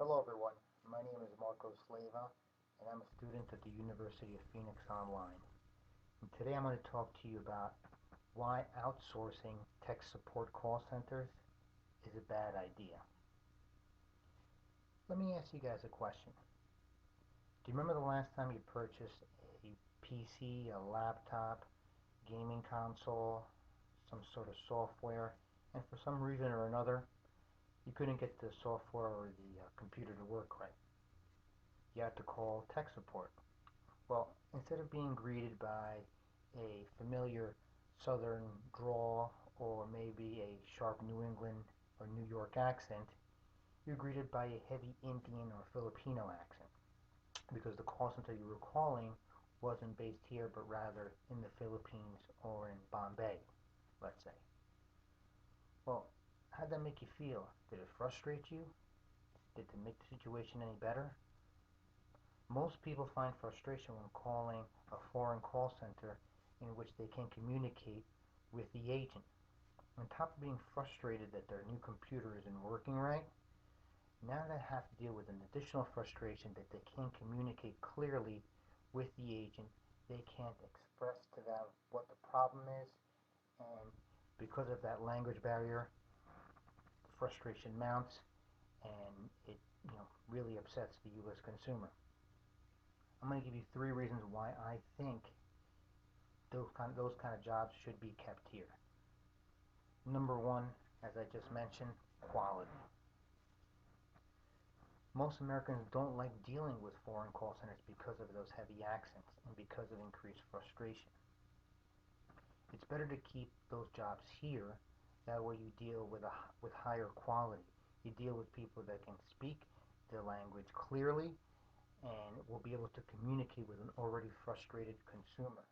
Hello everyone, my name is Marco Slava and I'm a student at the University of Phoenix Online. And today I'm going to talk to you about why outsourcing tech support call centers is a bad idea. Let me ask you guys a question. Do you remember the last time you purchased a PC, a laptop, gaming console, some sort of software, and for some reason or another you couldn't get the software or the computer to work right? You had to call tech support. Well, instead of being greeted by a familiar southern drawl or maybe a sharp New England or New York accent, you're greeted by a heavy Indian or Filipino accent because the call center you were calling wasn't based here but rather in the Philippines or in Bombay, let's say. Well, how'd that make you feel? Did it frustrate you? Did it make the situation any better? Most people find frustration when calling a foreign call center in which they can communicate with the agent. On top of being frustrated that their new computer isn't working right, now they have to deal with an additional frustration that they can't communicate clearly with the agent. They can't express to them what the problem is, and because of that language barrier, frustration mounts and it really upsets the US consumer. I'm going to give you 3 reasons why I think those kind of jobs should be kept here. Number 1, as I just mentioned, quality. Most Americans don't like dealing with foreign call centers because of those heavy accents and because of increased frustration. It's better to keep those jobs here. That way you deal with higher quality. You deal with people that can speak their language clearly and will be able to communicate with an already frustrated consumer.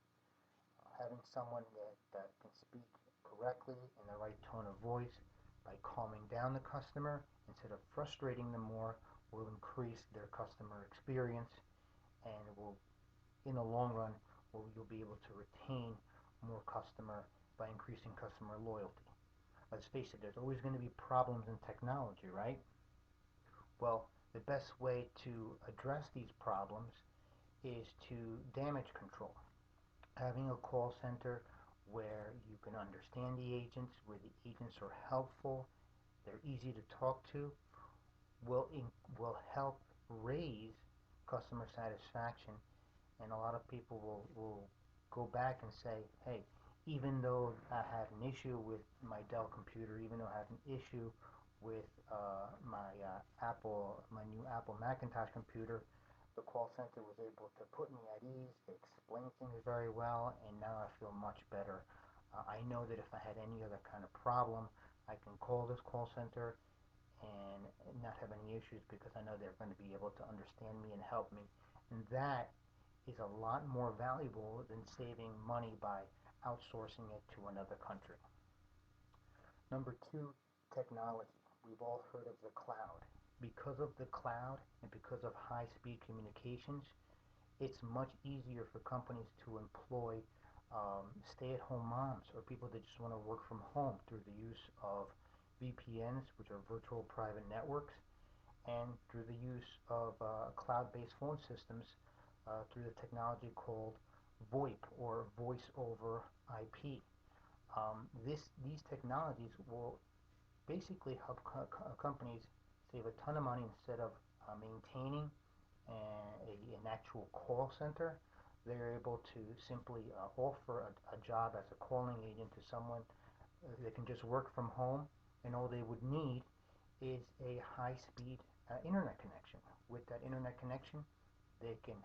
Having someone that can speak correctly in the right tone of voice by calming down the customer instead of frustrating them more will increase their customer experience and will, in the long run, you'll be able to retain more customer by increasing customer loyalty. Let's face it, there's always going to be problems in technology, right? Well, the best way to address these problems is to damage control. Having a call center where you can understand the agents, where the agents are helpful, they're easy to talk to, will help raise customer satisfaction, and a lot of people will go back and say, hey, even though I have an issue with my Dell computer, even though I have an issue with my new Apple Macintosh computer, the call center was able to put me at ease. They explained things very well, and now I feel much better. I know that if I had any other kind of problem, I can call this call center and not have any issues because I know they're going to be able to understand me and help me. And that is a lot more valuable than saving money by outsourcing it to another country. Number 2, technology. We've all heard of the cloud. Because of the cloud and because of high-speed communications, it's much easier for companies to employ stay-at-home moms or people that just want to work from home through the use of VPNs, which are virtual private networks, and through the use of cloud-based phone systems through the technology called VoIP or Voice over IP. These technologies will basically help companies save a ton of money instead of maintaining an actual call center. They're able to simply offer a job as a calling agent to someone that can just work from home, and all they would need is a high-speed internet connection. With that internet connection, they can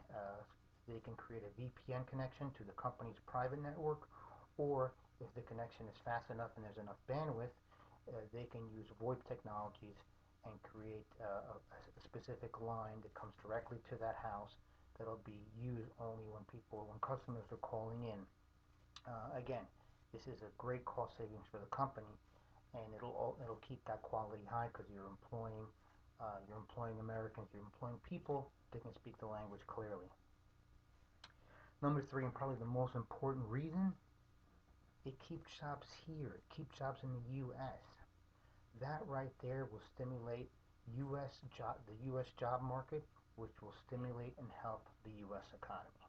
create a VPN connection to the company's private network, or if the connection is fast enough and there's enough bandwidth, they can use VoIP technologies and create a specific line that comes directly to that house that'll be used only when customers are calling in. Again, this is a great cost savings for the company, and it'll keep that quality high because you're employing Americans, you're employing people that can speak the language clearly. Number 3, and probably the most important reason, it keeps jobs here. It keeps jobs in the U.S. That right there will stimulate the U.S. job market, which will stimulate and help the U.S. economy.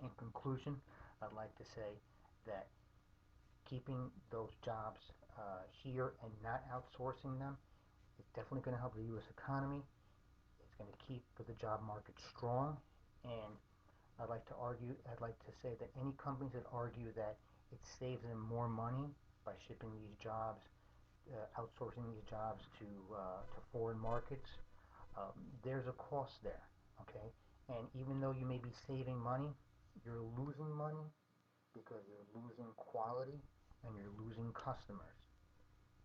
In conclusion, I'd like to say that keeping those jobs here and not outsourcing them is definitely going to help the U.S. economy. It's going to keep the job market strong, and I'd like to say that any companies that argue that it saves them more money by shipping these jobs, outsourcing these jobs to foreign markets, there's a cost there, okay? And even though you may be saving money, you're losing money because you're losing quality and you're losing customers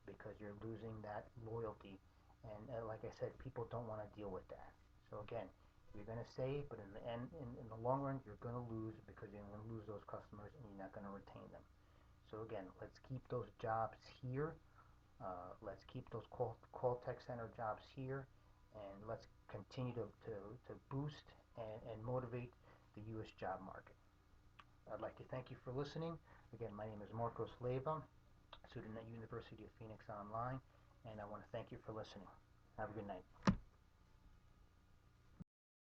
because you're losing that loyalty. And like I said, people don't want to deal with that. So again, you're going to save, but in the end, in the long run, you're going to lose because you're going to lose those customers and you're not going to retain them. So again, let's keep those jobs here. Let's keep those call tech center jobs here, and let's continue to boost and motivate the U.S. job market. I'd like to thank you for listening. Again, my name is Marcos Leyva, student at University of Phoenix Online, and I want to thank you for listening. Have a good night.